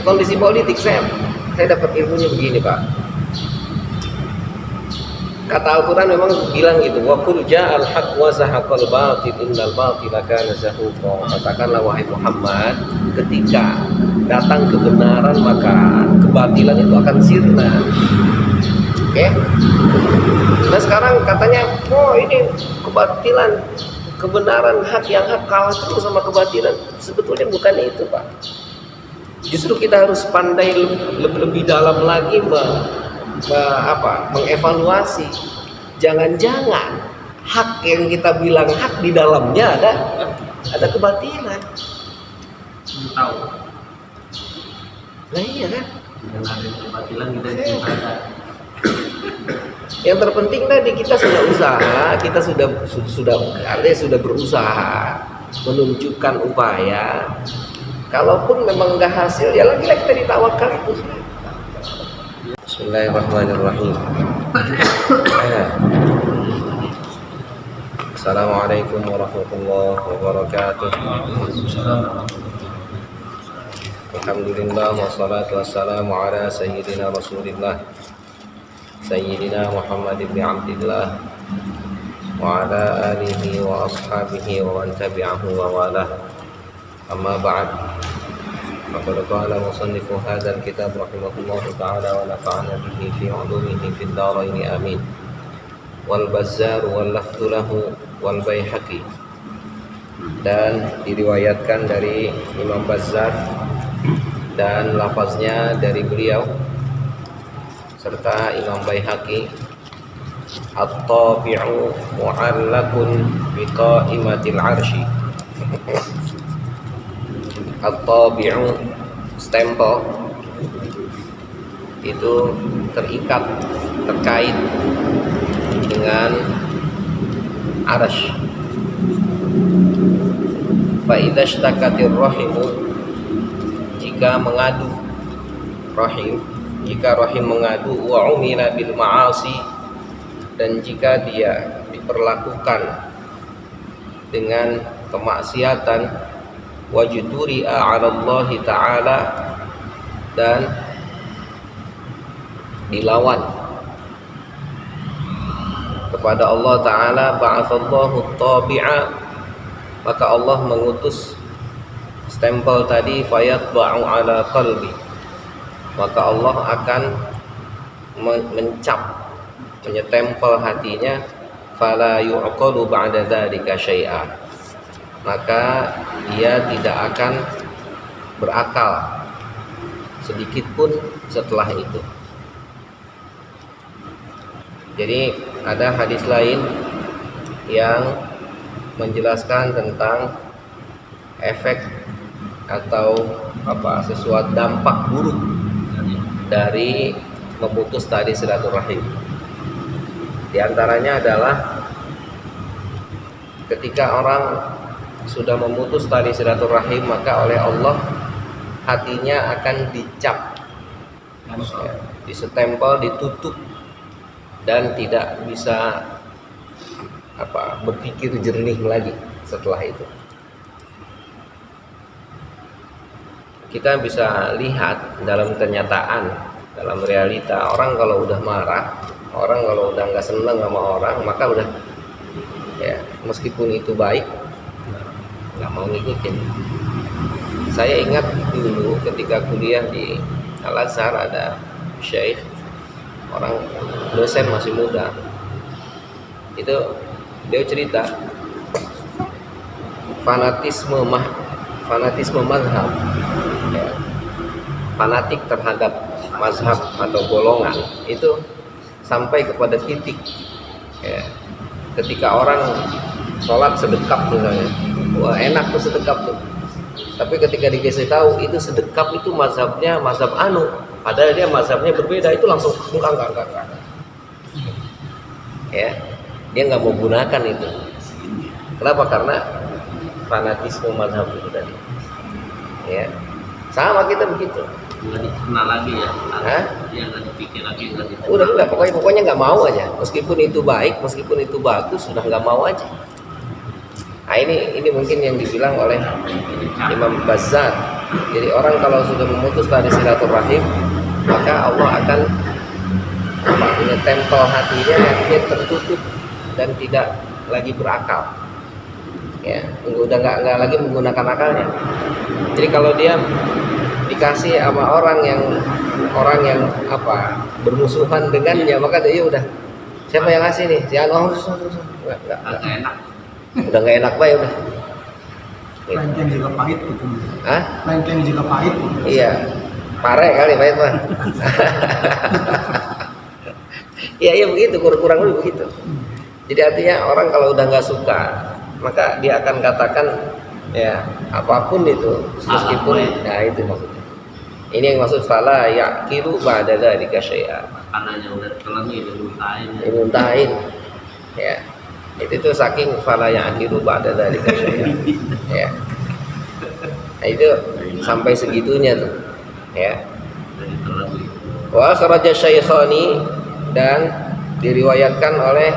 kondisi politik saya dapat ilmunya begini Pak. Kata Al-Quran memang bilang gitu, wa qul ja'al haqq wa zahaqal batil innal batila kana zahuqa. Katakanlah wahai Muhammad, ketika datang kebenaran maka kebatilan itu akan sirna. Oke? Nah sekarang katanya, oh ini kebatilan, kebenaran hak yang hak kalah terus sama kebatilan. Sebetulnya bukan itu Pak. Justru kita harus pandai lebih dalam lagi mengevaluasi. Jangan-jangan hak yang kita bilang hak di dalamnya ada kebatilan. Tahu. Nah iya kan? Ada kebatilan kita ada. Yang terpenting tadi kita sudah usaha, kita artinya sudah berusaha menunjukkan upaya. Kalaupun memang nggak hasil, ya lagi-lagi kita ditawakal itu. Bismillahirrahmanirrahim. Assalamualaikum warahmatullahi wabarakatuh. Alhamdulillah wassalatu wassalamu ala sayyidina Rasulillah Sayyidina Muhammad ibn Abdillah wa ala alihi wa ashabihi wa man tabi'ahu wa walah. Amma ba'd. Faqad qala musannifu hadzal kitab rahimahullahu ta'ala wa nafa'ana bihi fi 'ulumihi fid dharain amin. Wal Bazzar wal lafdhu lahu wal Baihaqi. Dan diriwayatkan dari Imam Bazzar dan lafaznya dari beliau serta Imam Baihaqi. At-tabi'u mu'allakun biqaimatil 'arsy. At-tabi'u stempel itu terikat, terkait dengan arsy. Fa idza ishtakatir rahimu, jika mengadu rahim, jika rahim mengadu, wa umila bil ma'asi, dan jika dia diperlakukan dengan kemaksiatan, wajturi'a 'ala Allah Ta'ala, dan dilawan kepada Allah Ta'ala, ba'atsallahu at-tabi'a, maka Allah mengutus stempel tadi, fayatba'u 'ala qalbi, maka Allah akan mencap, menyetempel hatinya, fala yu'qalu ba'da dzalika syai'a, maka dia tidak akan berakal sedikit pun setelah itu. Jadi ada hadis lain yang menjelaskan tentang efek atau sesuatu dampak buruk dari memutus tali silaturahim. Di antaranya adalah ketika orang sudah memutus tali silaturahim, maka oleh Allah hatinya akan dicap, disestempel, ditutup, dan tidak bisa berpikir jernih lagi setelah itu. Kita bisa lihat dalam kenyataan, dalam realita, orang kalau udah marah, orang kalau udah nggak seneng sama orang, maka udah meskipun itu baik, nggak mau ngikutin. Saya ingat dulu ketika kuliah di Al-Azhar, ada syekh, orang dosen masih muda, itu dia cerita fanatisme mazhab, fanatik terhadap mazhab atau golongan itu sampai kepada titik ketika orang sholat sedekap misalnya, wah enak tuh sedekap tuh, tapi ketika dikasih tahu itu sedekap itu mazhabnya mazhab anu, padahal dia mazhabnya berbeda, itu langsung enggak. Dia nggak mau gunakan itu. Kenapa? Karena fanatisme mazhab itu tadi. Sama kita begitu. Nggak dikenal lagi ya. Dia nggak dipikir lagi. Udah nggak, pokoknya nggak mau aja. Meskipun itu baik, meskipun itu bagus, sudah nggak mau aja. Nah ini mungkin yang dibilang oleh Imam Bazzar. Jadi orang kalau sudah memutus tali silaturahim, maka Allah akan tempel hatinya, hatinya tertutup dan tidak lagi berakal. Ya, udah nggak lagi menggunakan akalnya. Jadi kalau dia dikasih sama orang yang bermusuhan dengannya, maka dia udah siapa yang ngasih nih? Si Anu nggak enak. Udah nggak enak baik udah. Lengkeng juga pahit gitu. Hah? Lengkeng juga pahit. Iya, pare kali pahit mah. Iya begitu, kurang lebih begitu. Jadi artinya orang kalau udah nggak suka, maka dia akan katakan ya apapun itu, meskipun ya itu maksudnya. Ini yang maksud fala yaqilu ba'da dzalika syai'a. Makanannya udah telan ini muntahin. Ya. Itu saking fala yaqilu ba'da dzalika syai'a. Ya. Nah, itu sampai segitunya tuh. Ya. Wa akhraja Syaikhani, dan diriwayatkan oleh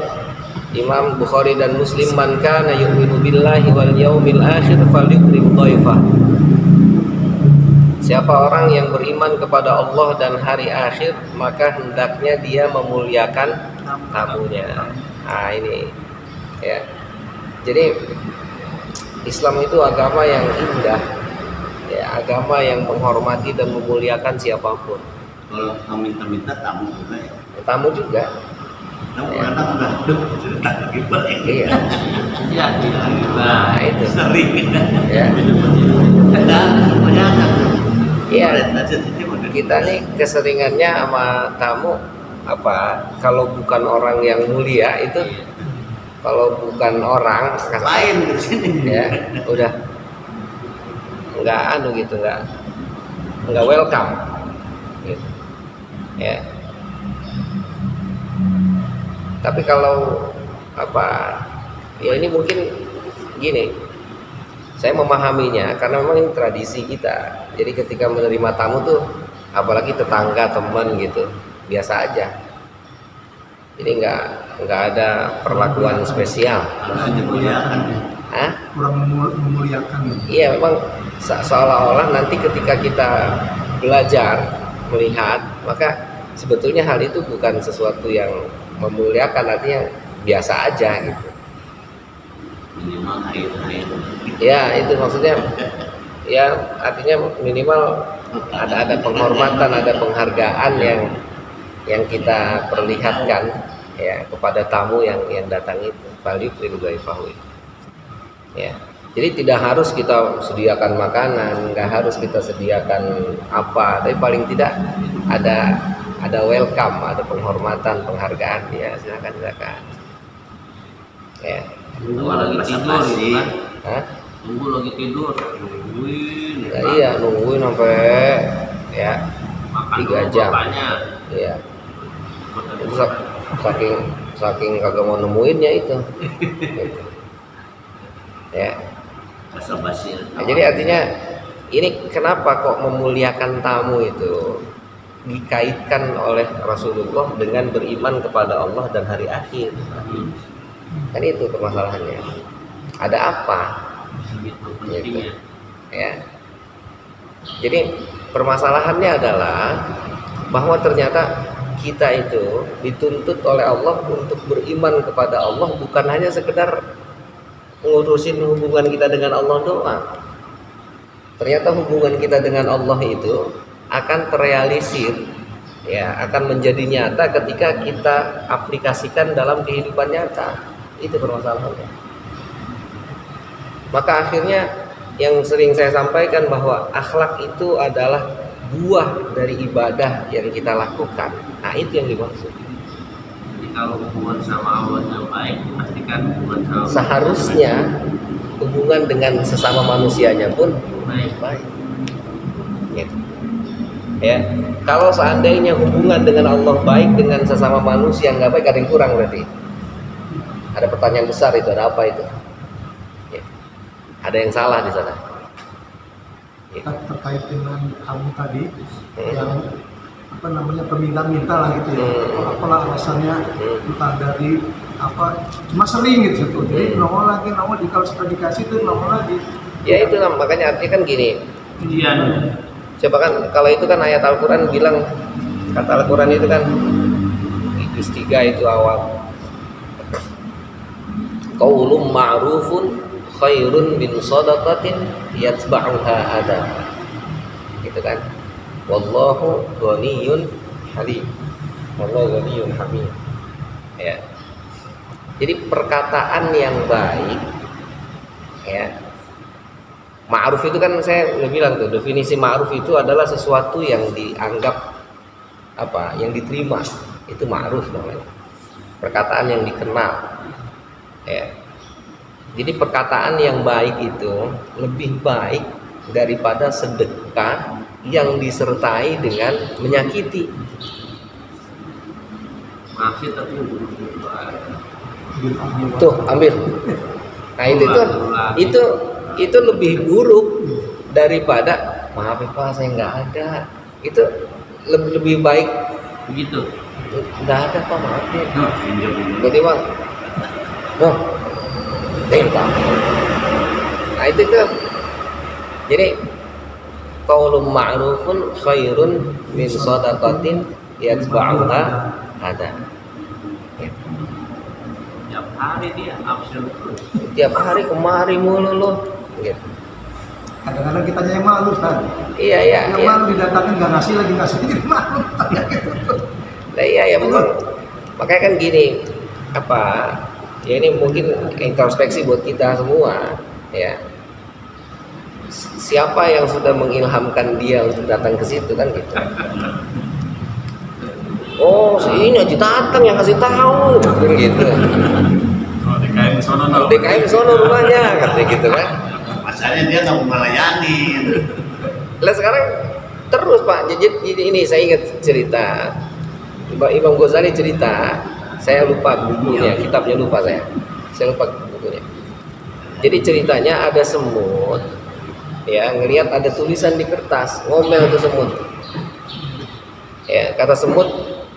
Imam Bukhari dan Muslim, man kana yu'minu billahi wal yaumil akhir falyukrim dhaifah. Siapa orang yang beriman kepada Allah dan hari akhir, maka hendaknya dia memuliakan tamunya. Nah ini ya. Jadi Islam itu agama yang indah, ya, agama yang menghormati dan memuliakan siapapun. Kalau minta tamu juga ya. Tamu juga. Kadang udah cerita lagi balik. Iya. Iya, Nah itu. sering. Ya. Kadang semuanya kan. Iya. Kita nih keseringannya sama tamu kalau bukan orang yang mulia itu, kalau bukan orang Lain di sini. ya udah nggak nggak welcome gitu. Ya. Tapi kalau ya ini mungkin gini, saya memahaminya karena memang ini tradisi kita. Jadi ketika menerima tamu tuh, apalagi tetangga, teman gitu, biasa aja. Jadi nggak ada perlakuan spesial. Harus dimuliakan. Hah? Kurang memuliakan. Iya, memang seolah-olah nanti ketika kita belajar melihat, maka sebetulnya hal itu bukan sesuatu yang memuliakan, artinya biasa aja gitu. Minimal air. Ya itu maksudnya, ya artinya minimal ada penghormatan, ada penghargaan yang kita perlihatkan ya kepada tamu yang datang itu. Value itu. Ya. Jadi tidak harus kita sediakan makanan, nggak harus kita sediakan apa, tapi paling tidak ada welcome, ada penghormatan, penghargaan. Ya silakan. Ya. Nunggu lagi tidur gitu kan. Hah? Nunggu lagi tidur. Nungguin. Ya, iya nungguin sampai ya Makan 3 jam. Bapaknya. Iya. Itu saking kagak mau nemuinnya itu. Gitu. Ya. Basa-basi. Nah, jadi artinya ini kenapa kok memuliakan tamu itu dikaitkan oleh Rasulullah dengan beriman kepada Allah dan hari akhir. Kan itu permasalahannya. Ada apa? Begitu pentingnya. Ya. Jadi permasalahannya adalah bahwa ternyata kita itu dituntut oleh Allah untuk beriman kepada Allah, bukan hanya sekedar ngurusin hubungan kita dengan Allah doang. Ternyata hubungan kita dengan Allah itu akan terrealisir, ya, akan menjadi nyata ketika kita aplikasikan dalam kehidupan nyata. Itu permasalahannya. Maka akhirnya yang sering saya sampaikan bahwa akhlak itu adalah buah dari ibadah yang kita lakukan. Nah itu yang dimaksud. Jadi kalau hubungan sama Allah yang baik, pastikan hubungan sama Seharusnya hubungan dengan sesama manusianya pun baik. Gitu. Ya, kalau seandainya hubungan dengan Allah baik, dengan sesama manusia nggak baik, ada yang kurang berarti. Ada pertanyaan besar itu, ada apa itu? Ya. Ada yang salah di sana. Ya. Terkait dengan kamu tadi yang peminta-minta lah gitu ya. Apalah alasannya, entah dari cuma sering gitu tuh. Jadi nongol lagi, kalau sudah dikasih tuh nongol lagi. Ya itu makanya artinya kan gini, Ujian. Coba kan kalau itu kan ayat Al-Quran bilang, kata Al-Quran itu kan juz 3 itu awal, qaulun ma'rufun khairun min shadaqatin yatba'uha adha, gitu kan. Wallahu ghaniyyun halim, wallahu ghaniyyun hamid, ya. Jadi perkataan yang baik, ya, ma'ruf itu kan saya udah bilang tuh, definisi ma'ruf itu adalah sesuatu yang dianggap apa, yang diterima, itu ma'ruf namanya. Perkataan yang dikenal, ya. Jadi perkataan yang baik itu lebih baik daripada sedekah yang disertai dengan menyakiti. Masih tapi Tuh ambil. Nah itu lebih buruk daripada maaf ya Pak saya nggak ada. Itu lebih baik begitu. nggak ada Pak, maaf ya. Pinjam. Berarti Bang, no, Pak. Nah itu tuh. Jadi qaulun ma'rufun khairun min shadaqatin yatba'uha adha. Tiap hari dia absen terus. Tiap hari kemari mulu loh, gitu. Kadang-kadang kitanya yang malu kan. Iya. Yang malu didatangin nggak ngasih lagi ngasih jadi malu. Nah, iya memang. Makanya kan gini, apa? Ya ini mungkin introspeksi buat kita semua, ya. Siapa yang sudah mengilhamkan dia untuk datang ke situ kan gitu. Oh, ini Haji Tatang yang kasih tahu, kan gitu. Oh, DKM sono no. DKM sono rumahnya, katanya gitu kan. Masalahnya dia nggak mau melayani. Lah sekarang terus Pak, jadi ini saya ingat cerita Imam Ghazali cerita, saya lupa bukunya, kitabnya lupa saya lupa bukunya. Jadi ceritanya ada semut, ya ngelihat ada tulisan di kertas, ngomel tuh semut. Ya kata semut,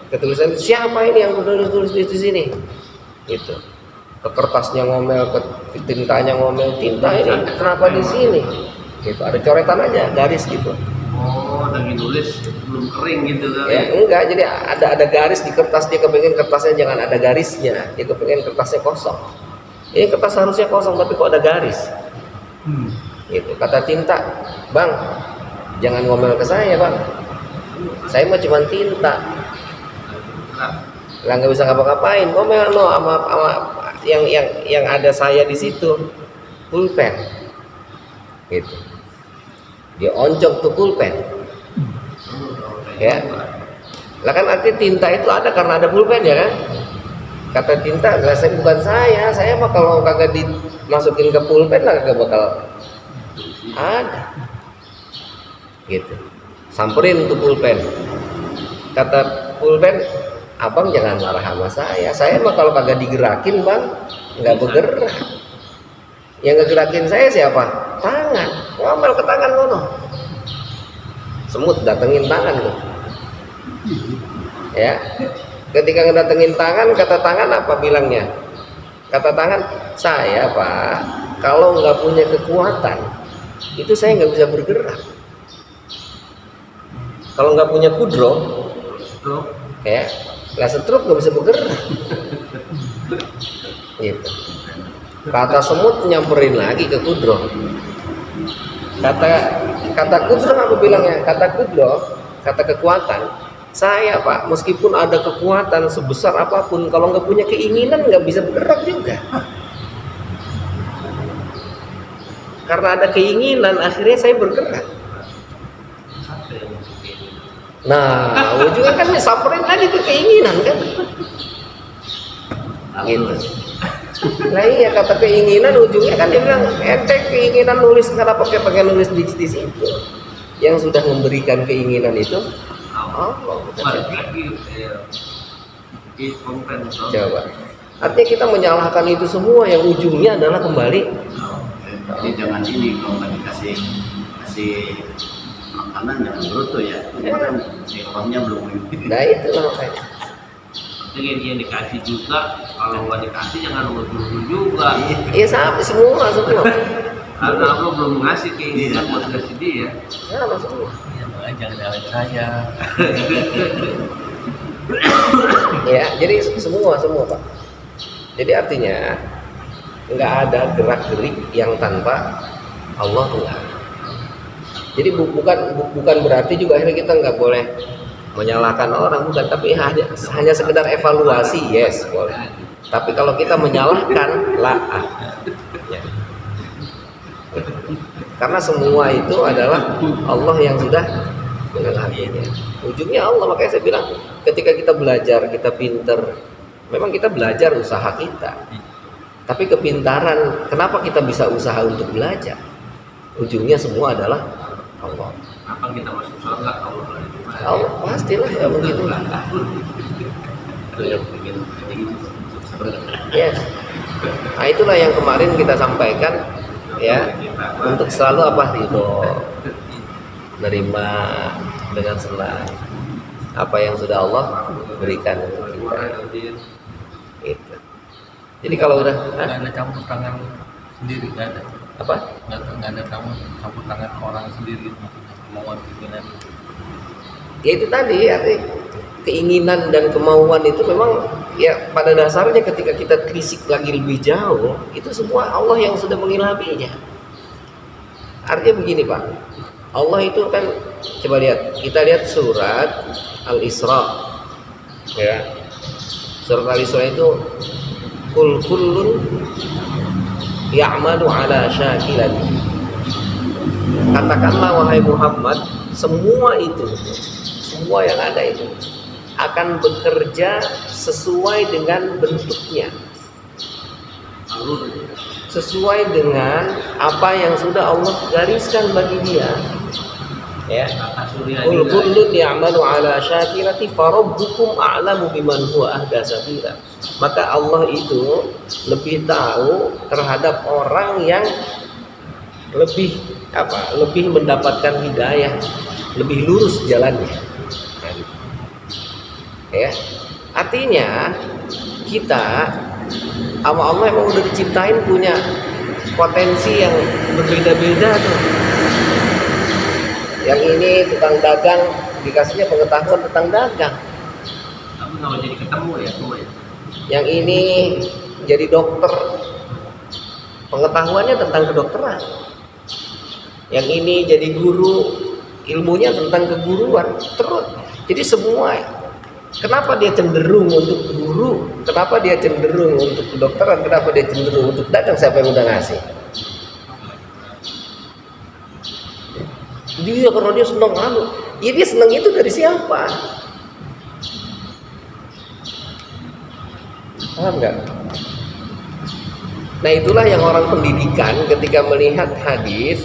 ketulisan siapa ini yang tulis di sini? Gitu. Ke kertasnya ngomel, ke tintanya ngomel, tinta ini kenapa di sini? Gitu, ada coretan aja, garis gitu. Oh, lagi nulis belum kering gitu kan? Ya enggak, jadi ada garis di kertas, dia kepengen kertasnya jangan ada garisnya, dia kepengen kertasnya kosong. Ini kertas harusnya kosong tapi kok ada garis. Gitu. Kata tinta, Bang, jangan ngomel ke saya Bang. Saya mah cuma tinta. Lah nggak bisa ngapa-ngapain, ngomel no sama yang ada saya di situ, pulpen. Gitu. Dia oncok tuh pulpen. Ya. Lah kan arti tinta itu ada karena ada pulpen ya kan? Kata tinta, lah saya bukan saya mah kalau kagak dimasukin ke pulpen lah kagak bakal ada. Gitu. Samperin tuh pulpen. Kata pulpen, Abang jangan marah sama saya mah kalau kagak digerakin Bang nggak bergerak. Yang ngegerakin saya siapa? Tangan. Ngomel ke tangan kono. Semut datengin tangan tuh. Ya. Ketika ngedatengin tangan, kata tangan apa bilangnya? Kata tangan, saya Pak, kalau nggak punya kekuatan, itu saya nggak bisa bergerak. Kalau nggak punya kudro, ya, lah stroke nggak bisa bergerak. Gitu. Kata semut nyamperin lagi ke kudro. Kata kudro apa bilangnya? Kata kudro, kata kekuatan. Saya Pak, meskipun ada kekuatan sebesar apapun, kalau nggak punya keinginan nggak bisa bergerak juga. Karena ada keinginan, akhirnya saya bergerak. Nah, ujungnya kan samperin lagi ke keinginan kan? Gitu. Nah iya, kata keinginan ujungnya kan dia bilang ente keinginan nulis, kenapa pengen nulis di situ? Yang sudah memberikan keinginan itu Allah. Coba. Artinya kita menyalahkan itu semua yang ujungnya adalah kembali. Jadi jangan ini kalau nggak dikasih makanan jangan bruto ya. Kan ekonominya belum. Nah itu lah makanya. Dengan yang dikasih juga, kalau nggak dikasih jangan nunggu juga. Iya sama semua. Karena Allah belum ngasih keinginan buat ngasih dia. Ya maksudnya. Ya makanya jangan nyalain saya. Ya, jadi semua Pak. Jadi artinya nggak ada gerak-gerik yang tanpa Allah tuh nggak ada. Jadi bukan berarti juga akhirnya kita nggak boleh menyalahkan orang, bukan, tapi hanya sekedar evaluasi, yes boleh. Tapi kalau kita menyalahkan lah, ya. Karena semua itu adalah Allah yang sudah mengetahuinya. Ujungnya Allah, makanya saya bilang ketika kita belajar, kita pinter, memang kita belajar usaha kita. Tapi kepintaran, kenapa kita bisa usaha untuk belajar? Ujungnya semua adalah Allah. Apa kita masuk surga Allah lagi? Allah pastilah ya begitu. Itu yang bikin sebenarnya. Yes. Nah itulah yang kemarin kita sampaikan ya, untuk selalu apa itu menerima dengan senang apa yang sudah Allah berikan untuk kita. Itu. Jadi kalau udah Nggak ada campur tangan sendiri, nggak ada. apa? Nggak ada campur tangan orang sendiri, maksudnya kemauan keinginan. Ya itu tadi arti keinginan dan kemauan itu memang ya pada dasarnya ketika kita telisik lagi lebih jauh itu semua Allah yang sudah mengilhaminya. Artinya begini Pak, Allah itu kan coba lihat, kita lihat surat Al-Isra ya. Surat Al-Isra itu kullun ya'malu ala syakilati. Katakanlah wahai Muhammad, semua yang ada itu akan bekerja sesuai dengan bentuknya, sesuai dengan apa yang sudah Allah gariskan bagi dia. Ya. Qul kullun ya'malu ala syakilati farabbukum a'lamu biman huwa ahda sabila. Maka Allah itu lebih tahu terhadap orang yang lebih mendapatkan hidayah, lebih lurus jalannya. Ya, artinya kita sama Allah emang udah diciptain punya potensi yang berbeda-beda tuh. Yang ini tukang dagang dikasihnya pengetahuan tentang dagang. Tapi kalau jadi ketemu ya semua ya. Yang ini jadi dokter, pengetahuannya tentang kedokteran. Yang ini jadi guru, ilmunya tentang keguruan. Terus, jadi semua. Kenapa dia cenderung untuk guru? Kenapa dia cenderung untuk kedokteran? Kenapa dia cenderung untuk dagang? Siapa yang udah ngasih? Dia karena dia senang ya dia senang itu dari siapa? Paham nggak? Nah itulah yang orang pendidikan ketika melihat hadis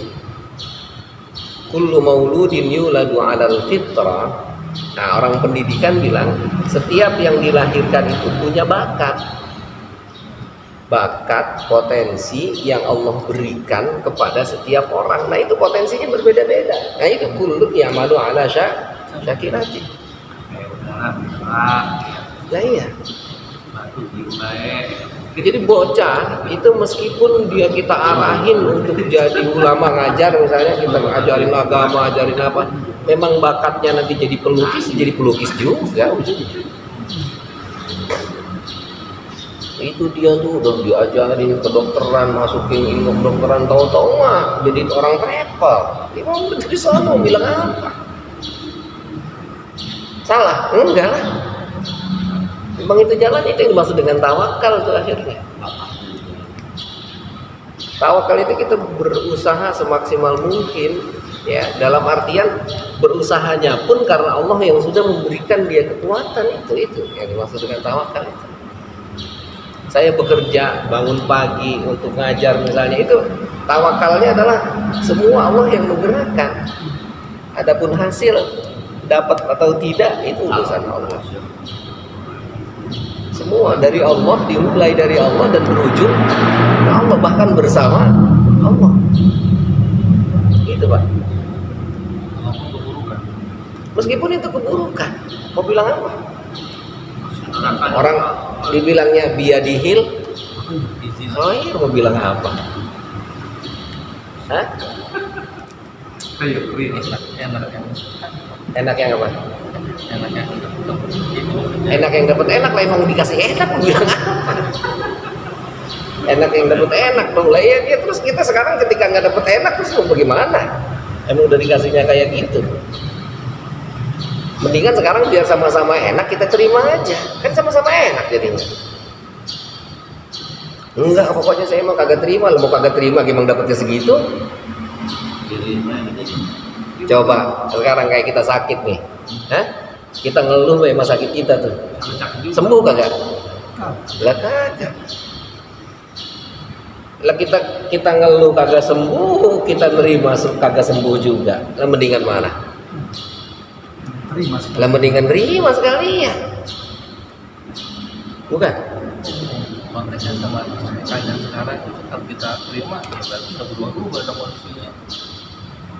kullu mauludin yuladu 'alal fitrah. Nah orang pendidikan bilang setiap yang dilahirkan itu punya bakat, potensi yang Allah berikan kepada setiap orang. Nah itu potensinya berbeda-beda. Nah itu kullu ya'malu 'ala syakilati. Nah iya. Jadi bocah itu meskipun dia kita arahin untuk jadi ulama ngajar, misalnya kita ajarin agama, ajarin apa, memang bakatnya nanti jadi pelukis juga ujungnya. Itu dia tuh udah diajarin kedokteran, masukin ilmu kedokteran, tahu-tahu mah jadi orang travel. Dia mau dari sana bilang apa? Salah? Enggak lah. Memang itu jalan, itu yang dimaksud dengan tawakal tuh akhirnya. Tawakal itu kita berusaha semaksimal mungkin, ya, dalam artian berusahanya pun karena Allah yang sudah memberikan dia kekuatan, itu yang dimaksud dengan tawakal itu. Saya bekerja, bangun pagi untuk ngajar misalnya, itu tawakalnya adalah semua Allah yang menggerakkan. Adapun hasil dapat atau tidak itu urusan Allah. Semua dari Allah, dimulai dari Allah dan berujung ke Allah, bahkan bersama Allah. Itu Pak. Meskipun itu keburukan, mau bilang apa? Orang dibilangnya biadihil, oh iya mau bilang apa? Hah? Ayo, Rin. enak Enak yang apa? enak yang Enak yang dapat enak lah, emang dikasih enak mau bilang apa? Enak yang dapat enak dong lah ya, terus kita sekarang ketika nggak dapat enak terus mau bagaimana? Emang udah dikasihnya kayak gitu. Mendingan sekarang biar sama-sama enak kita terima aja, kan sama-sama enak jadinya. Enggak, pokoknya saya emang kagak terima, lo mau kagak terima gimana dapetnya segitu? Dirinya gitu. Coba sekarang kayak kita sakit nih, hah? Kita ngeluh sama sakit kita tuh, sembuh kagak? Lah kagak. Lah kita ngeluh kagak sembuh, kita nerima kagak sembuh juga. Lah mendingan mana? Terima sekali. Lah mendingan nerima sekalian. Bukan? konteksnya sama keadaan sekarang itu kalau kita terima ya berarti udah berubah dong kondisinya.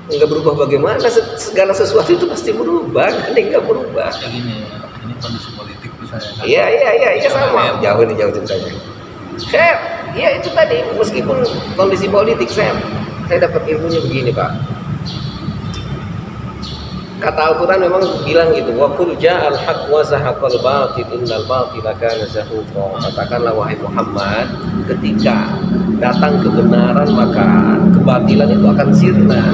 Enggak berubah bagaimana? Segala sesuatu itu pasti berubah, kan enggak berubah. Kayak gini, ini kondisi politik misalnya. Iya sama. Jauh ceritanya. Ya itu tadi, meskipun kondisi politik saya dapat ilmunya begini Pak. Kata Al-Quran memang bilang gitu, wa qul ja'al haqq wa zahaqal batil innal batila kana zahuqa. Katakanlah wahai Muhammad, ketika datang kebenaran maka kebatilan itu akan sirna.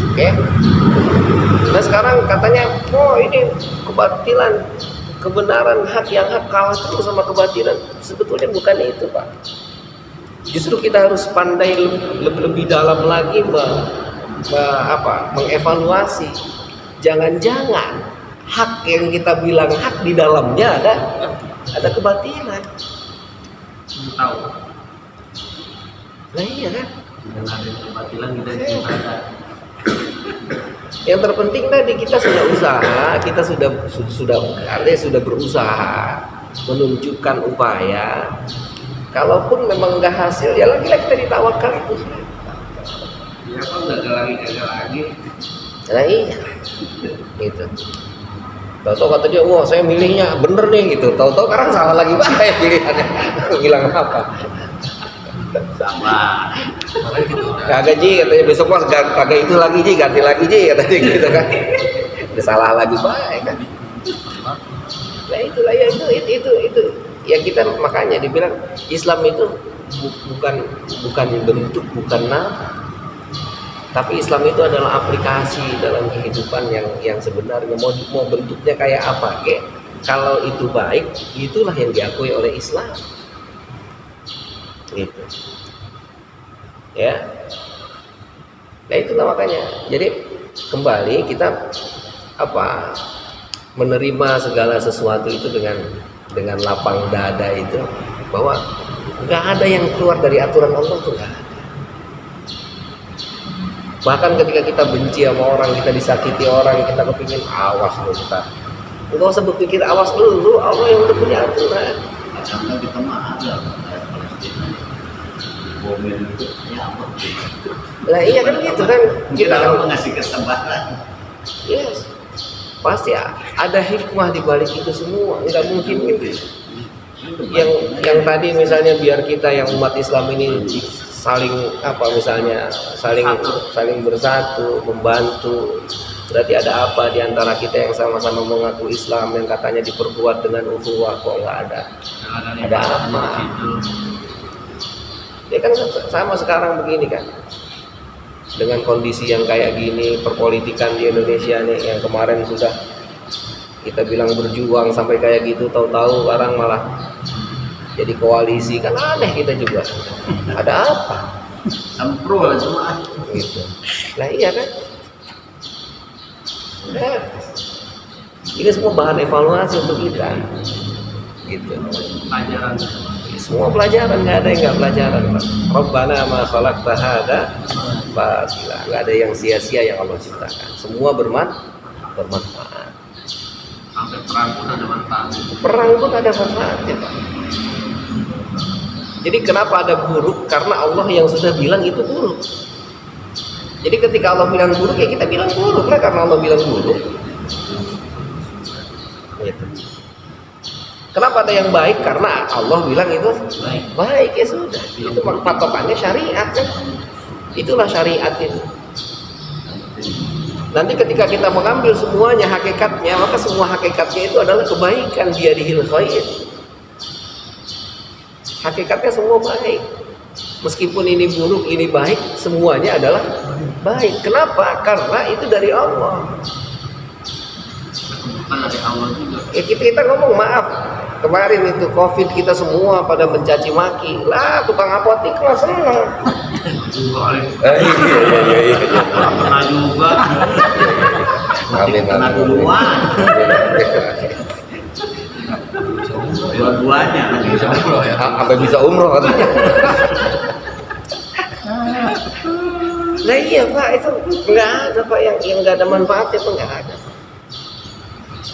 Oke? Nah sekarang katanya, oh ini kebatilan, kebenaran hak yang hak kalah terus sama kebatilan. Sebetulnya bukan itu Pak. Justru kita harus pandai lebih dalam lagi mengevaluasi. Jangan-jangan hak yang kita bilang hak di dalamnya ada kebatilan. Tahu. Nah iya kan? Dan ada kebatilan kita ada. Yang terpenting tadi kita sudah usaha, kita artinya sudah berusaha menunjukkan upaya. Kalaupun memang nggak hasil, ya lagi-lagi kita ditawakal itu. Ya kan gagal lagi. Nah iya, gitu. Tahu-tahu kata dia, wah saya milihnya bener nih gitu. Tahu-tahu sekarang salah lagi banget pilihannya. Bilang apa? Sama. Makanya kita udah Kagak Ji, katanya besok mas kagak itu lagi Ji, ganti lagi Ji, katanya gitu kan. Udah salah lagi baik kan. Nah itulah ya itu. Ya kita makanya dibilang Islam itu bukan bentuk, bukan nama. Tapi Islam itu adalah aplikasi dalam kehidupan yang sebenarnya mau bentuknya kayak apa, kayak kalau itu baik, itulah yang diakui oleh Islam. Gitu. Ya. Nah itulah makanya. Jadi kembali kita menerima segala sesuatu itu dengan lapang dada itu, bahwa nggak ada yang keluar dari aturan Allah tuh nggak ada. Bahkan ketika kita benci sama orang, kita disakiti orang, kita kepingin awas loh kita. Nggak usah berpikir awas dulu, Allah yang udah punya aturan. Karena kita mah ada Palestina. Bomen itu ya apa? Lah iya kan gitu kan, kita kan ngasih kesempatan. yes. Pasti ada hikmah di balik itu semua. Nggak mungkin gitu. Yang tadi misalnya biar kita yang umat Islam ini saling bersatu, membantu. Berarti ada apa di antara kita yang sama-sama mengaku Islam yang katanya diperkuat dengan ukhuwah, kok nggak ada? Ada apa? Ya kan sama sekarang begini kan. Dengan kondisi yang kayak gini, perpolitikan di Indonesia nih yang kemarin sudah kita bilang berjuang sampai kayak gitu, tahu-tahu orang malah jadi koalisi, kan aneh kita juga. Ada apa? Sempro lah semua. Gitu. Nah iya kan? Nah, ini semua bahan evaluasi untuk kita. Gitu. Pelajaran. Semua pelajaran, nggak ada yang nggak pelajaran. Rabbana ma khalaqta hadza batila. Nggak ada yang sia-sia yang Allah ciptakan. Semua bermanfaat. Sampai perang pun ada manfaat. Perang pun ada manfaatnya Pak. Jadi kenapa ada buruk? Karena Allah yang sudah bilang itu buruk. Jadi ketika Allah bilang buruk, ya kita bilang buruk lah, karena Allah bilang buruk. Gitu. Kenapa ada yang baik? Karena Allah bilang itu baik ya sudah. Itu patokannya syariat kan. Itulah syariat itu. Nanti ketika kita mengambil semuanya hakikatnya, maka semua hakikatnya itu adalah kebaikan, biadihil khair. Hakikatnya semua baik. Meskipun ini buruk, ini baik, semuanya adalah baik. Kenapa? Karena itu dari Allah. Bukan dari Allah juga. Ya kita ngomong maaf. Kemarin itu Covid kita semua pada mencaci maki. Lah tukang apotik lah senang. Iya. Pernah juga. Amin. Kena duluan. Dua-duanya. Bisa umroh ya. Sampai bisa umroh katanya. Nah iya Pak, itu nggak ada Pak yang nggak ada manfaatnya Pak, nggak ada.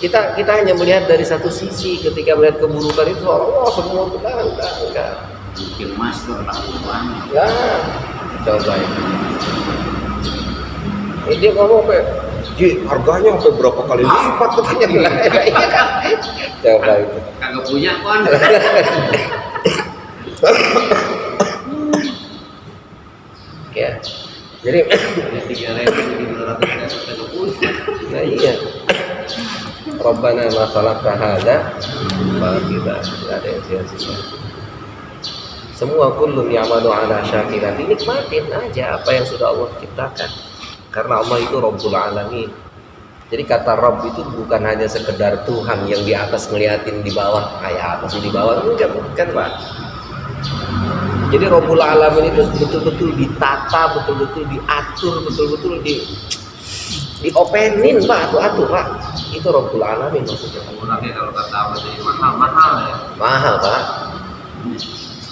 Kita hanya melihat dari satu sisi. Ketika melihat keburukan itu Allah semua enggak. Mungkin master tak duluan. Ya, coba itu. Dia ngomong kayak, Ji, harganya sampai berapa kali lipat katanya. Iya kan? Coba itu. Kagak punya kon. Ya. Jadi 3.000 jadi 200 kagak punya. nah iya. Rabbana ma khalaqta hadza batila. Enggak ada yang sia-sia. Semua kullun ya'malu ala syakilati. Nikmatin aja apa yang sudah Allah ciptakan. Karena Allah itu Rabbul Alamin. Jadi kata Rabb itu bukan hanya sekedar Tuhan yang di atas ngeliatin di bawah. Kayak apa sih di bawah? Enggak, bukan Pak. Jadi Rabbul Alamin itu betul-betul ditata, betul-betul diatur, betul-betul diopenin Pak, atur Pak. Itu Rabbul Alamin maksudnya. Orangnya kalau kata Allah jadi mahal ya. Mahal Pak.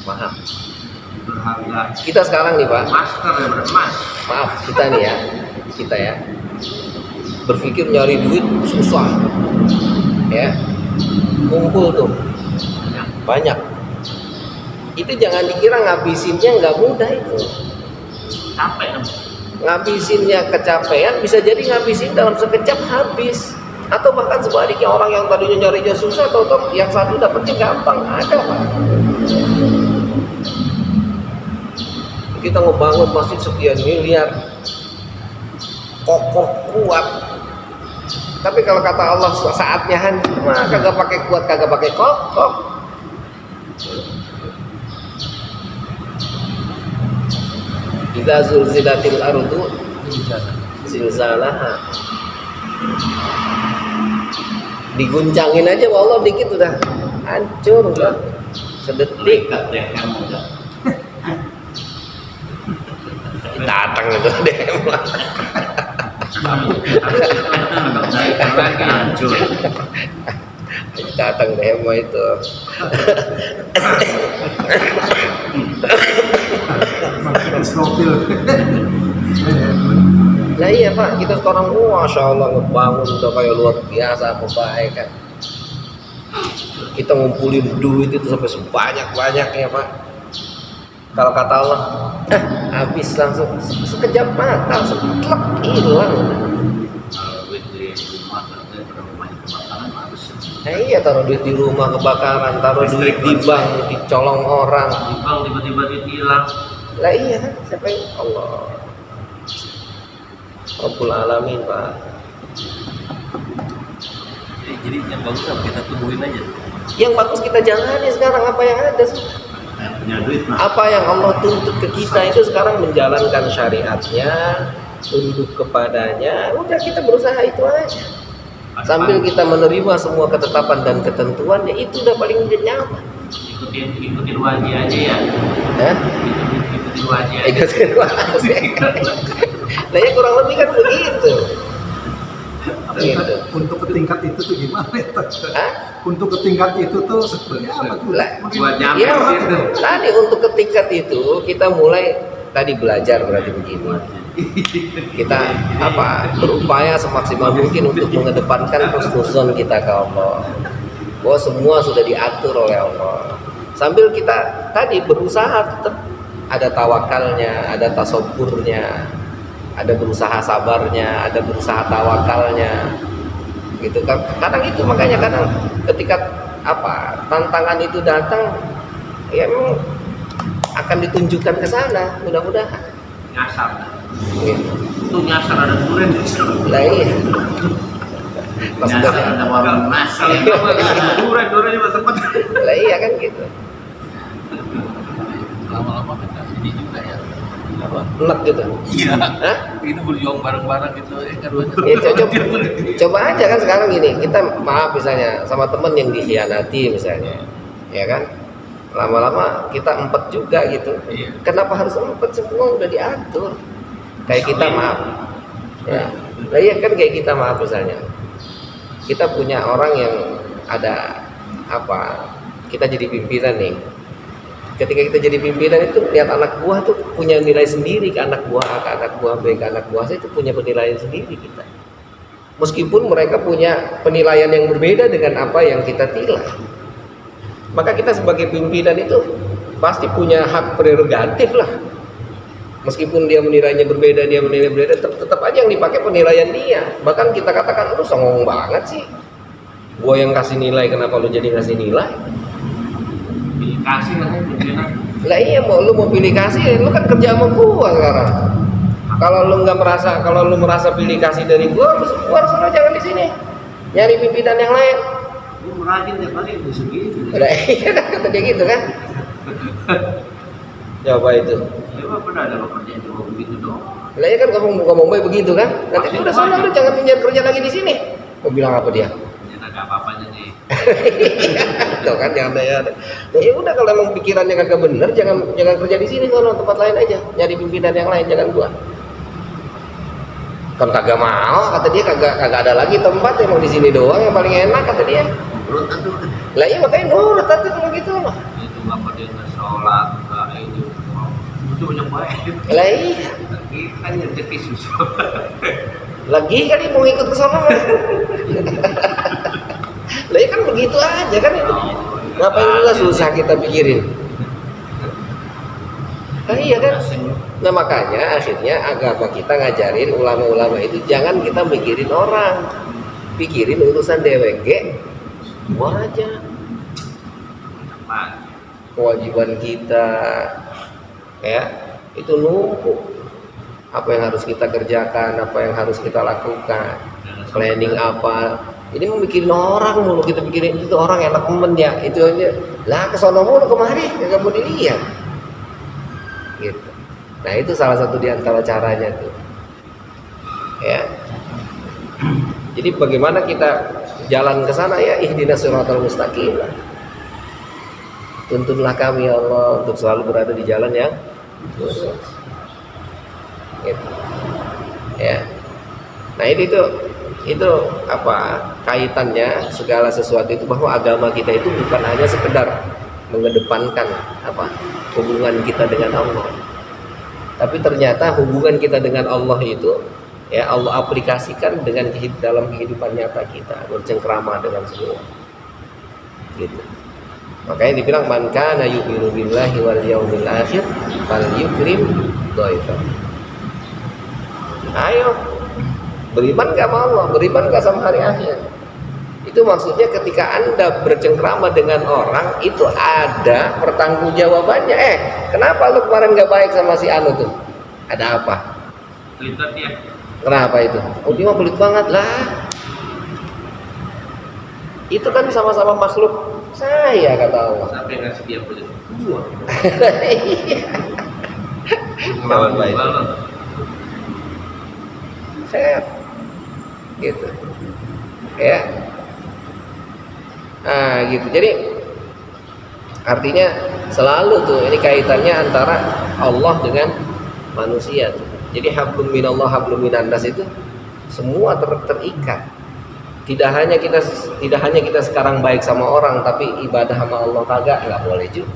Mahal. Berharga. Kita sekarang nih Pak, Master ya beremas. maaf kita nih ya, kita ya berpikir nyari duit susah, ya kumpul tuh banyak. Itu jangan dikira ngabisinnya nggak mudah itu. Capek. Ngabisinnya kecapean, bisa jadi ngabisin dalam sekejap habis. Atau bahkan sebaliknya, orang yang tadinya nyarinya susah, atau yang satu dapetnya gampang. Ada Pak. Kita ngebangun masjid sekian miliar, kokoh kuat. Tapi kalau kata Allah saatnya hancur, mah kagak pakai kuat, kagak pakai kokoh. Idza zulzilatil ardu zilzalaha. Diguncangin aja Allah dikit udah hancur udah sedetik. Datang itu DM lah. Hancur. Datang DM itu. Israfil. Nah iya Pak, kita sekarang Masya Allah ngebangun udah kayak luar biasa kebaikan. Kita ngumpulin duit itu sampai sebanyak-banyaknya Pak. Kalau kata Allah, habis langsung sekejap mata, seketlek hilang. Kalau duit di rumah katanya pada rumahnya kebakaran habis. Nah iya, taruh duit di rumah kebakaran, taruh duit di bank, dicolong orang. Di bank tiba-tiba dia hilang. Lah iya kan, siapa yang Allah Rabbul Alamin Pak. Jadi yang bagus apa kita tungguin aja. Yang bagus kita jalani sekarang apa yang ada. Punya duit mah. Apa yang Allah tuntut ke kita itu sekarang menjalankan syariatnya, tunduk kepadanya. Udah kita berusaha itu aja. Sambil kita menerima semua ketetapan dan ketentuannya, itu udah paling nyaman. Ikutin wajib aja ya. Ikutin wajib aja. Ikutin wajib. Nah ya kurang lebih kan begitu. Gitu. Untuk ke tingkat itu tuh gimana ya? Hah? Untuk ke tingkat itu tuh seperti apa tuh? Lah, Buat nyampe ya, gitu. tadi untuk ke tingkat itu kita mulai tadi belajar berarti begini. Kita berupaya semaksimal mungkin untuk mengedepankan husnuzon kita ke Allah. Bahwa semua sudah diatur oleh Allah. Sambil kita tadi berusaha tetap ada tawakalnya, ada tasaburnya, ada berusaha sabarnya, ada berusaha tawakalnya. Gitu kan. Kadang itu makanya kadang ketika tantangan itu datang ya memang akan ditunjukkan ke sana mudah-mudahan. nyasar. Gitu. Itu nyasar ada durian di sana. Lah iya. Pas Nyasar udah- ada warung nasi. Kalau durian juga tempat. lah iya kan gitu. Lama-lama kita ini juga ya. Apa? Enak gitu. Iya. Hah? Itu berjuang bareng-bareng gitu ya kan. Ya, coba aja kan sekarang gini, kita maaf misalnya sama temen yang dikhianati misalnya, ya kan, lama-lama kita empet juga gitu. Iya. Kenapa harus empet? Semua udah diatur. Kayak kita maaf, ya, nah iya kan kayak kita maaf misalnya, kita punya orang yang ada apa, kita jadi pimpinan nih. Ketika kita jadi pimpinan itu lihat anak buah tuh punya nilai sendiri ke anak buah A, ke anak buah B, ke anak buah C, itu punya penilaian sendiri kita. Meskipun mereka punya penilaian yang berbeda dengan apa yang kita tilai. Maka kita sebagai pimpinan itu pasti punya hak prerogatif lah. Meskipun dia menilainya berbeda, dia menilai berbeda, tetap aja yang dipakai penilaian dia. Bahkan kita katakan, lu songong banget sih. Gua yang kasih nilai, kenapa lu jadi ngasih nilai? Pilih kasih lah pimpinan. Lah iya, lu mau pilih kasih, lu kan kerja sama gua sekarang. Kalau lu merasa pilih kasih dari gua harus jangan di sini. Nyari pimpinan yang lain. Gue merajin tiap hari di segitu. Lah iya kan kata dia gitu kan. Coba itu. Ya apa pernah ada pekerjaan cuma begitu doang. Lah iya kan ngomong baik begitu kan. Nanti udah sana, udah jangan pinjam kerja lagi di sini. Mau bilang apa dia? Ya ada apa-apanya nih. Tuh kan jangan ada. Ya udah kalau emang pikirannya kagak bener, jangan kerja di sini, sono tempat lain aja. Nyari pimpinan yang lain, jangan gua. Kan kagak mau, kata dia kagak ada lagi tempat, emang di sini doang yang paling enak kata dia. Perut tentu. Lah iya makanya nurut tadi kalau gitu mah. Itu bapak dia nggak sholat, nggak ini. Itu banyak baik. Lah iya. Kita kan rezeki susah. Lagi kali mau ikut ke sana mah. Lah iya kan begitu aja kan itu. Ngapain juga susah kita pikirin. Nah, iya kan? Nah makanya akhirnya agama kita ngajarin ulama-ulama itu jangan kita mikirin orang, pikirin urusan DWG gua aja. Kewajiban kita ya itu numpuk. Apa yang harus kita kerjakan, apa yang harus kita lakukan, planning apa. Ini mau mikirin orang mulu, kita pikirin itu orang enak temen ya, itu aja. Lah kesono mulu kemari, kagak mau dilihat. Gitu. Nah itu salah satu di antara caranya tuh. Ya. Jadi bagaimana kita jalan ke sana ya ihdinas siratal mustaqim. Tuntunlah kami ya Allah untuk selalu berada di jalan yang lurus. Gitu. Ya. Nah itu apa kaitannya segala sesuatu itu bahwa agama kita itu bukan hanya sekedar mengedepankan apa hubungan kita dengan Allah, tapi ternyata hubungan kita dengan Allah itu ya Allah aplikasikan dengan dalam kehidupan nyata kita, bercengkrama dengan semua gitu. Makanya dibilang man kana yu'minu billahi wal yaumil akhir falyukrim dhaifah. Ayo beriman gak sama Allah, beriman gak sama hari akhir. Itu maksudnya ketika Anda bercengkrama dengan orang itu ada pertanggungjawabannya. Kenapa lu kemarin gak baik sama si Anu tuh? Ada apa? Pelit ya. Kenapa itu? Oh dia mah pelit banget lah. Itu kan sama-sama makhluk saya kata Allah. Sampai ngasih dia pelit. Gua. Kawan baik. Saya gitu. Ya. Nah gitu, jadi artinya selalu tuh ini kaitannya antara Allah dengan manusia tuh. Jadi hablum minallah hablum minannas itu semua terikat. Tidak hanya kita sekarang baik sama orang tapi ibadah sama Allah kagak, nggak boleh juga.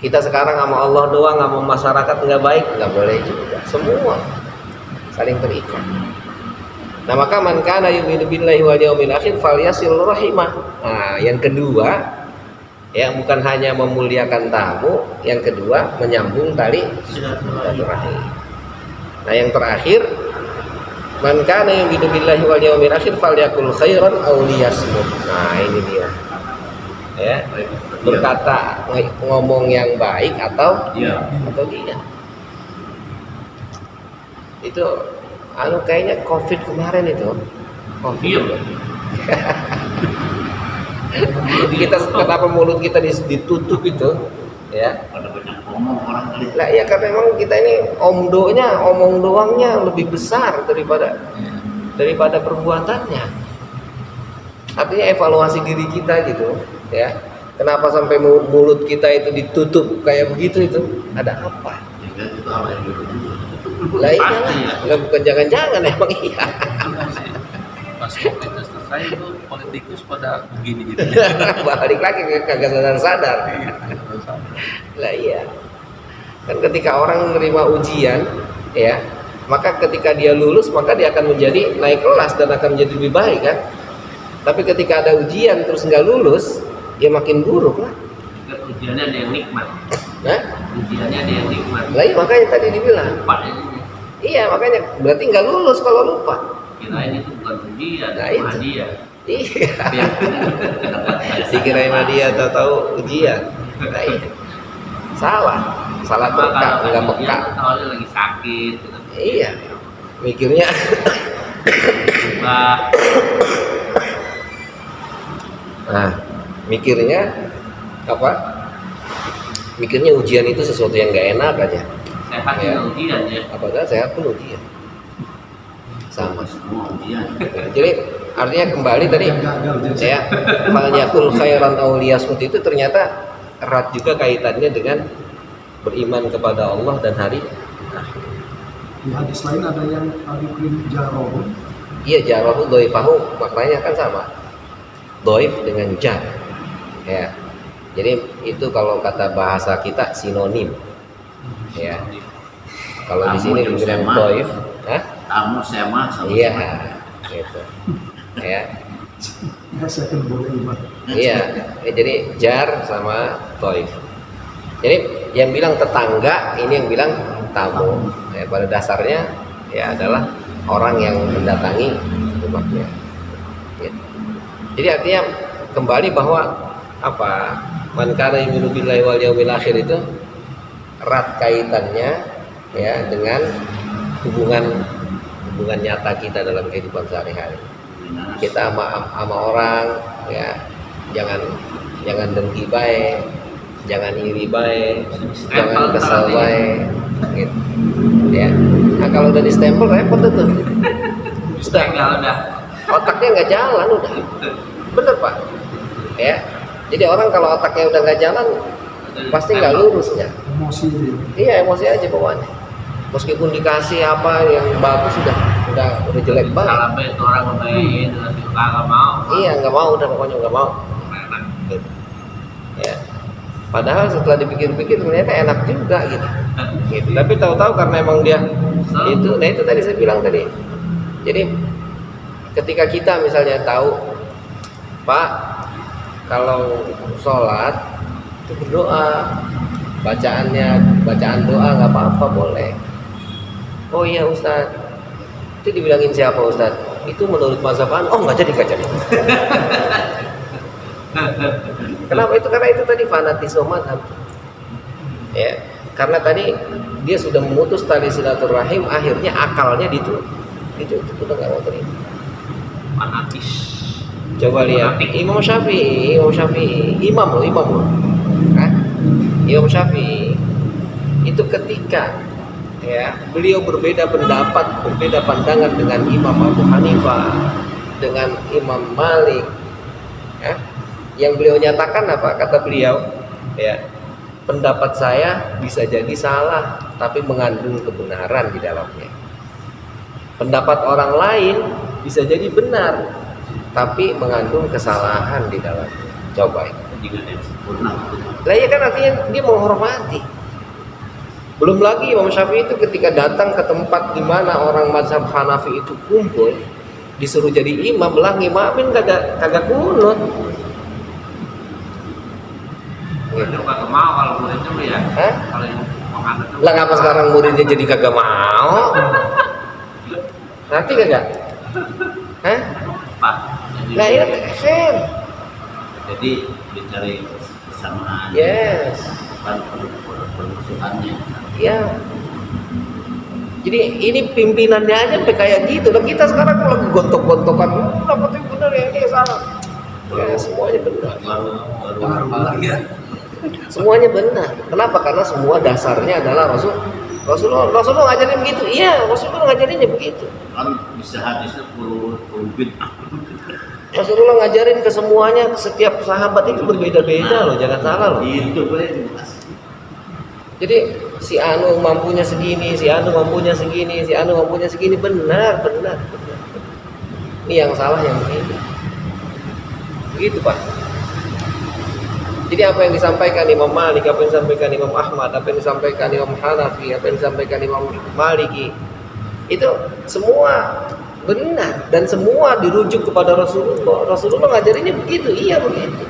Kita sekarang sama Allah doang, sama masyarakat nggak baik, nggak boleh juga. Semua saling terikat. Nah maka man kana yu'minu billahi wal yaumil akhir falyasil rahimah. Nah yang kedua ya bukan hanya memuliakan tamu, yang kedua menyambung tali silaturahim. Nah yang terakhir man kana yu'minu billahi wal yaumil akhir falyakul khairan aw liyasmut. Nah ini dia. Ya, berkata ngomong yang baik atau Iya. dia. Itu kayaknya COVID kemarin itu. COVID. Iya. Kita kenapa mulut kita ditutup itu, ya? Pada banyak ngomong orang kali. Lah ya karena memang kita ini omong doangnya lebih besar daripada perbuatannya. Artinya evaluasi diri kita gitu, ya. Kenapa sampai mulut kita itu ditutup kayak begitu itu? Ada apa? Ya kan itu hal yang dulu. Lah iya Pasti, lah. ya. Lah bukan jangan-jangan emang iya. Pas COVID selesai itu politikus pada begini gitu. Balik lagi ke kagak sadar. Lah iya. Kan ketika orang menerima ujian, ya, maka ketika dia lulus maka dia akan menjadi naik kelas dan akan menjadi lebih baik kan. Tapi ketika ada ujian terus nggak lulus, ya makin buruk lah. Ujiannya ada yang nikmat. Nah, Ujiannya ada yang nikmat. lah iya, makanya tadi dibilang. Lupa ini. Iya makanya berarti nggak lulus kalau lupa. Kirain itu bukan ujian, Nah, itu itu. hadiah. Iya. Tapi yang dapat Dikirain dia tahu ujian. Nah, iya. Salah Cuma peka, kalau nggak ujian peka. awalnya lagi sakit, gitu. Iya. Mikirnya Bah, nah, mikirnya apa? Mikirnya ujian itu sesuatu yang nggak enak aja. sehat Ya. juga ujian ya. Apakah sehat pun ujian. Sama. semua ujian. Jadi artinya kembali tadi gagal jadi ya falyakul khairan aw liyasmut itu ternyata erat juga kaitannya dengan beriman kepada Allah dan hari akhir. di hadis lain ada yang alifin jaroh. Iya, jarahu doifahu maknanya kan sama. Doif dengan jar. Ya. Jadi itu kalau kata bahasa kita sinonim. Ya. Kalau di sini Kamu dibilang sama. doif, hah? Kamu sama sama. Iya, gitu. Ya. Ya saya kan boleh iman. Iya, jadi jar sama toif. Jadi yang bilang tetangga, ini yang bilang tamu. Ya, pada dasarnya ya adalah orang yang mendatangi rumahnya. Gitu. Jadi artinya kembali bahwa apa? Man kana yu'minu billahi wal yawmil akhir itu erat kaitannya ya dengan hubungan nyata kita dalam kehidupan sehari-hari. Kita sama orang ya jangan dengki baik, jangan iri baik, jangan kesal baik gitu. Ya. Nah kalau udah distempel repot tuh. Sudah Tinggal udah. otaknya nggak jalan udah. Bener Pak. Ya. Jadi orang kalau otaknya udah nggak jalan pasti nggak lurus ya. Emosi dia. Iya emosi aja pokoknya. Meskipun dikasih apa yang bagus udah jelek banget. Salah itu orang ngebayain dengan kagak mau. Iya nggak mau udah pokoknya nggak mau. Enak. Gitu. Ya. Padahal setelah dipikir-pikir ternyata enak juga gitu. Gitu. Tapi tahu-tahu karena emang dia itu, nah itu tadi saya bilang tadi. Jadi ketika kita misalnya tahu, Pak, kalau sholat itu berdoa, bacaan doa nggak apa-apa boleh. Oh iya Ustaz, itu dibilangin siapa Ustaz? Itu menurut mazhab oh nggak jadi. Kenapa itu? Karena itu tadi fanatisme mazhab. Ya, karena tadi dia sudah memutus tali silaturahim, akhirnya akalnya itu udah nggak mau terima. Fanatis. Coba lihat Imam Syafi'i, imam loh. Hah? Imam Syafi'i itu ketika ya beliau berbeda pendapat, berbeda pandangan dengan Imam Abu Hanifah, dengan Imam Malik, ya, yang beliau nyatakan apa? Kata beliau, ya pendapat saya bisa jadi salah, tapi mengandung kebenaran di dalamnya. Pendapat orang lain bisa jadi benar, tapi mengandung kesalahan di dalamnya. Coba itu. Dengan yang sempurna. Lah ya kan artinya dia menghormati. Belum lagi Imam Syafi'i itu ketika datang ke tempat di mana orang mazhab Hanafi itu kumpul, disuruh jadi imam, lah ngimamin kagak kunut. Itu kagak mau kalau muridnya lu ya. Hah? Kalau yang mengangkat tuh. Lah ngapa sekarang muridnya jadi kagak mau? Nanti kagak? Hah? Pak. Lah ya fair. Jadi dicari kesamaan. Yes. Bukan permusuhannya. Ya. Jadi ini pimpinannya aja sampai kayak gitu. Dan kita sekarang lagi gontok-gontokan, dapat yang benar yang ini salah. Ya, semuanya benar. baru ya. Semuanya benar. Kenapa? Karena semua dasarnya adalah Rasulullah ngajarin begitu. Iya, Rasulullah ngajarinnya begitu. kan bisa hadisnya puluh bid'ah. Rasulullah ngajarin ke semuanya, setiap sahabat itu berbeda-beda loh, jangan salah loh. Itu boleh. Jadi si Anu mampunya segini, si Anu mampunya segini, si Anu mampunya segini, benar. Ini yang salah yang begini. Begitu Pak. Jadi apa yang disampaikan Imam Malik, apa yang disampaikan Imam Ahmad, apa yang disampaikan Imam Hanafi, apa yang disampaikan Imam Maliki, itu semua benar dan semua dirujuk kepada Rasulullah. Rasulullah ngajarinnya begitu, iya begitu.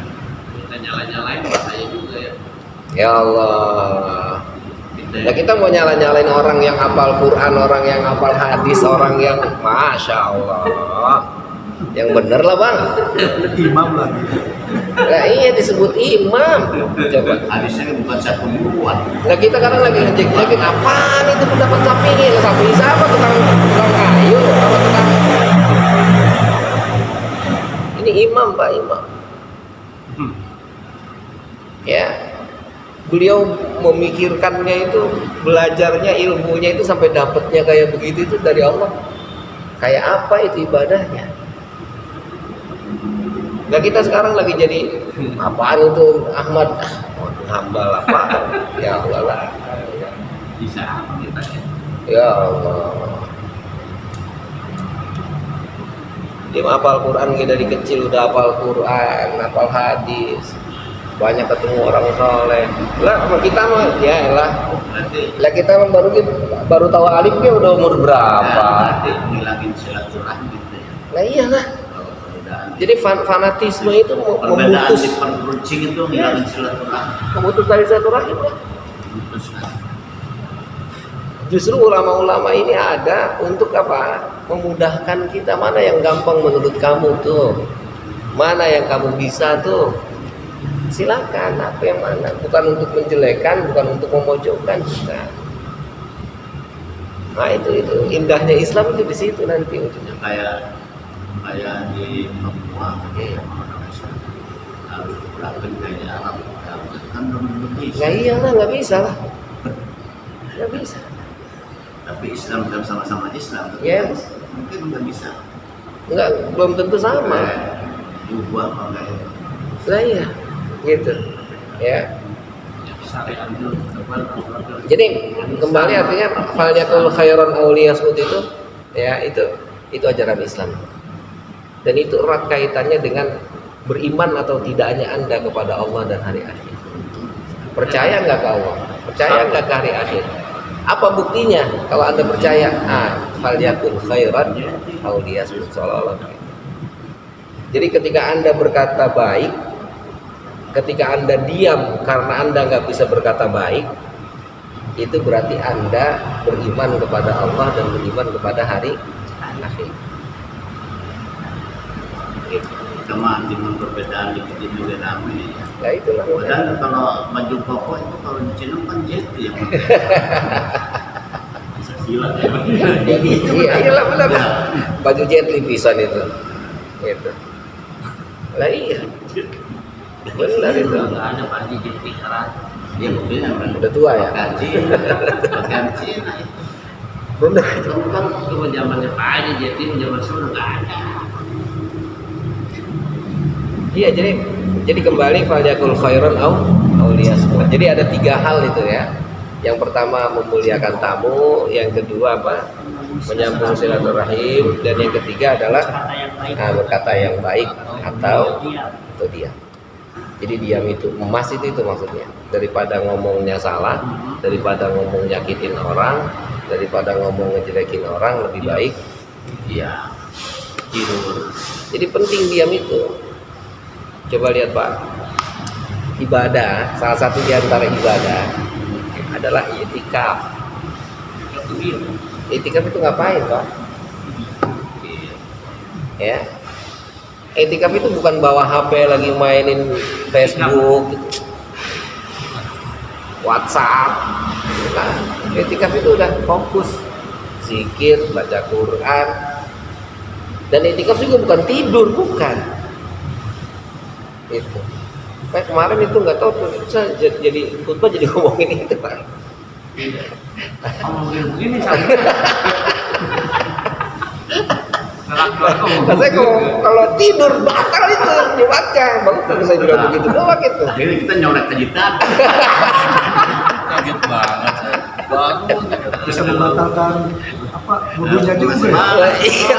Kita nyala-nyalain bahaya juga ya. Ya Allah. Nah kita mau nyala-nyalain orang yang hafal Quran, orang yang hafal hadis, orang yang Masya Allah. Yang bener lah bang. Imam lagi. Nah iya disebut imam. Coba. Hadisnya kan bukan satu buat. Nah kita kadang lagi ngejek-ngejekin apaan itu pendapat Syafi'i. Syafi'i siapa? Tukang kayu apa tukang? Ini imam Pak, imam. Ya. Beliau memikirkannya itu, belajarnya, ilmunya itu sampai dapatnya kayak begitu itu dari Allah. Kayak apa itu ibadahnya? Nah kita sekarang lagi jadi apaan itu Ahmad? Hambal apa? Ya Allah lah. Bisa apa kita ya? Ya Allah. Dia hafal Quran dari kecil udah hafal Quran, hafal hadis. Banyak ketemu orang soleh. Lah sama kita mah ya lah. Lah kita mah baru tahu alifnya udah umur berapa? Nanti ngilangin silaturahmi gitu ya. Lah iyalah. Perbedaan. Jadi fanatisme itu Perbedaan memutus di perruncing itu ngilangin silaturahmi. memutus dari silaturahim. Memutuskan. Justru ulama-ulama ini ada untuk apa? Memudahkan kita. Mana yang gampang menurut kamu tuh? Mana yang kamu bisa tuh? Silakan, apa yang mana? Bukan untuk menjelekan, bukan untuk memojokkan, bukan. Nah itu indahnya Islam itu di situ nanti ujungnya. Kayak di Papua harus berapin kayak Arab kan belum Indonesia. Nah iyalah nggak bisa lah, nggak bisa. Tapi Islam kan sama-sama Islam. Tapi Yes. mungkin nggak bisa. Nggak, belum tentu sama. Ubah apa enggak ya? Lah iya, gitu. Ya. Syariat itu Jadi kembali artinya falyatul khairan awliyasmut itu ya itu ajaran Islam. Dan itu erat kaitannya dengan beriman atau tidaknya Anda kepada Allah dan hari akhir. Percaya nggak ke Allah? Percaya nggak ke hari akhir? Apa buktinya kalau Anda percaya? Falyakul khairan awliyasmut sallallahu alaihi. Jadi ketika Anda berkata baik, ketika Anda diam karena Anda nggak bisa berkata baik, itu berarti Anda beriman kepada Allah dan beriman kepada hari akhir. Gitu. Sama dengan perbedaan dikit juga ramai ya. Nah itulah. Padahal kalau baju koko itu kalau di Cina kan jeti yang bisa silat ya. Iya benar. Baju jet li pisan itu. Gitu. Lah iya. Benar itu. nggak ada Pak Haji jadi keras. Ya mungkin Udah tua ya? Pakaian Cina itu. Benar itu. Kan cuma zamannya Pak Haji jadi zaman sekarang nggak ada. Iya jadi kembali falyakul khairan awliyasmut. Jadi ada 3 hal itu ya. Yang pertama memuliakan tamu, yang kedua apa? Menyambung silaturahim, dan yang ketiga adalah berkata yang baik atau diam. Jadi diam itu emas itu maksudnya. Daripada ngomongnya salah, daripada ngomong nyakitin orang, daripada ngomong ngejelekin orang, lebih baik Iya. Tidur. Jadi penting diam itu. Coba lihat Pak, ibadah, salah satu di antara ibadah adalah itikaf. Itikaf itu ngapain Pak? Ya, itikaf itu bukan bawa HP lagi mainin Facebook, WhatsApp. Nah, itikaf itu udah fokus zikir, baca Quran. Dan itikaf juga bukan tidur, bukan. Itu. Kayak kemarin itu nggak tahu tuh saya jadi khutbah jadi ngomongin itu Pak. Ngomongin begini sampai. Saya kalau tidur batal itu dibaca, bagus saya bilang begitu doang gitu. Jadi kita nyolek ke jitat. Kaget banget saya. Bangun Bisa membatalkan apa wudhunya juga. Iya.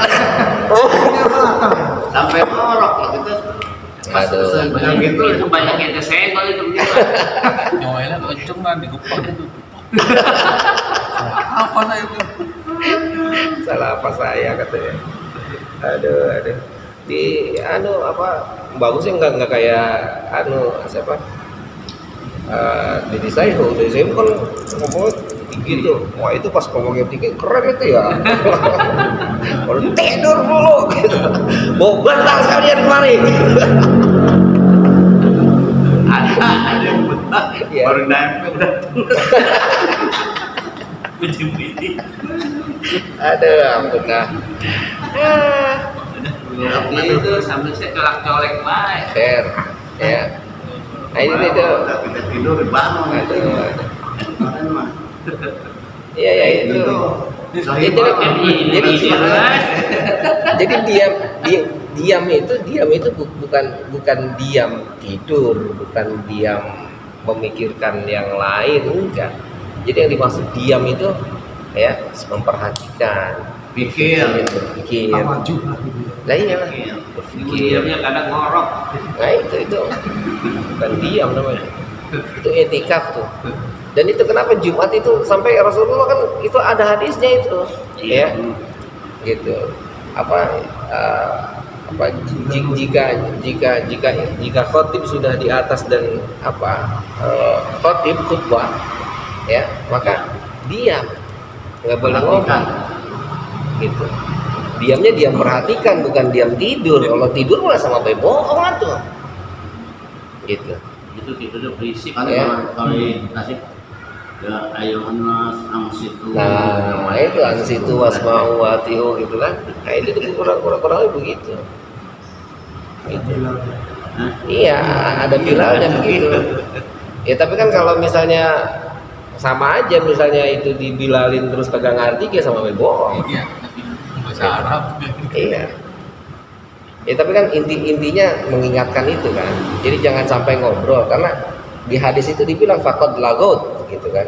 Wudhunya batal. Sampai ngorok lah kita. Aduh. Banyak gitu. Itu banyak yang kesenggol itu. nyoelnya kenceng kan digepak itu. Apa saya itu? Salah apa saya katanya. Aduh. Di apa bagusnya nggak kayak siapa? Jadi saya kan ngomong gitu. Wah itu pas ngomongnya tinggi keren itu ya. Kalau tidur dulu gitu. Mau bantal sekalian kemari. Ada yang betah. Iya. Baru nempel udah. Biji-biji. Aduh ampun dah. Itu sambil saya colak-colek baik. Share ya. Nah ini tuh. Kita tidur bangun. Aduh. Kemarin mah. Iya itu. Jadi diam itu bukan diam tidur, bukan diam memikirkan yang lain, enggak. Jadi yang dimaksud diam itu ya memperhatikan, berpikir. Tawajuh lah gitu ya. Lah iyalah, Iya. berpikir. Diamnya kadang ngorok. Nah itu bukan diam namanya. Itu etikaf tuh. Dan itu kenapa Jumat itu sampai Rasulullah kan itu ada hadisnya itu, ya, gitu. Jika khotib sudah di atas dan khotib khutbah, ya, maka diam, nggak boleh ngomong, gitu. Diamnya diam perhatikan, bukan diam tidur. Kalau tidur malah sama bayi bohong tuh, gitu. Itu tidurnya berisik. Kan Ya. kalau dikasih ya ayo anas situ. Nah, itu ansitu wasma'u wa ati'u gitu kan. Nah, itu tuh kurang-kurangnya begitu. Gitu. Hah? Iya, ada bilalnya begitu. Ya, tapi kan kalau misalnya sama aja misalnya itu dibilalin terus kagak ngerti ya sama bohong. Iya, tapi bahasa Arab. Iya. Ya, tapi kan intinya mengingatkan itu kan. Jadi jangan sampai ngobrol karena di hadis itu dibilang faqad lagot gitu kan.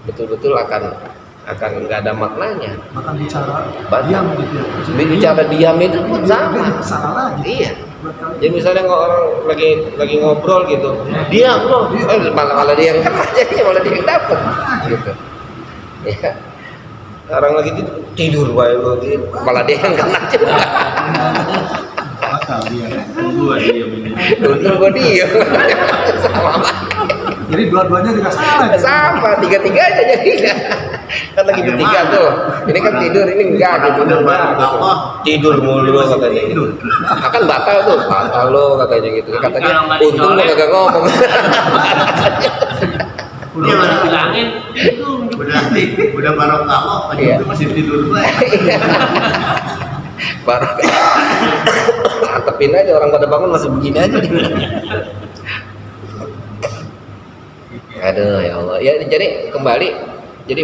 Betul-betul akan nggak ada maknanya. Bahkan bicara Bahkan diam gitu ya. Bicara diam itu pun sama. Salah lagi. Iya. Jadi misalnya orang lagi ngobrol gitu, diam loh, malah dia yang kena aja, malah dia yang dapat, gitu. Ya. Orang lagi tidur, malah dia yang kena juga. Batal dia. Gua diam ini. Untung gue diam. Sama. Jadi dua-duanya juga salah. Gitu. Sama, tiga-tiganya jadinya. Kan lagi bertiga tuh. Ini kan tidur, ini enggak gitu. Tidur mulu katanya gitu. Akan batal tuh, batal lo katanya gitu. Katanya untung lo kagak ngomong. Dia malah bilangin itu Udah barokah Iya. itu masih tidur gue. Baru antepin aja orang pada bangun masih begini aja. Aduh ya Allah. Ya jadi kembali, jadi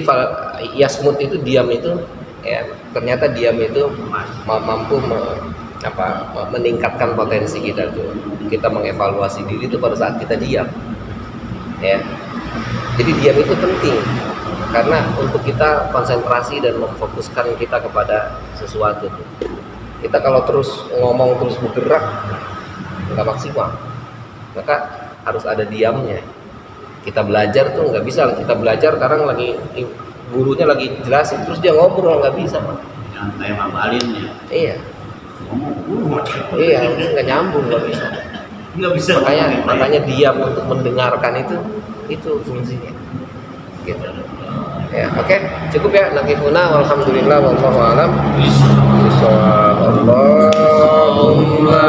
yasmut itu diam itu ya ternyata diam itu mampu meningkatkan potensi kita tuh. Kita mengevaluasi diri itu pada saat kita diam. Ya. Jadi diam itu penting karena untuk kita konsentrasi dan memfokuskan kita kepada sesuatu tuh. Kita kalau terus ngomong terus bergerak nggak maksimal, maka harus ada diamnya. Kita belajar tuh nggak bisa, kita belajar sekarang lagi gurunya lagi jelasin terus dia ngobrol nggak bisa. Yang kayak mabalinnya. Iya, Ngomong iya nggak nyambung, nggak bisa. nggak bisa. Makanya diam untuk mendengarkan itu fungsinya. Gitu. Ya, oke, cukup ya. Nakifuna walhamdulillah wallahu a'lam. Allahumma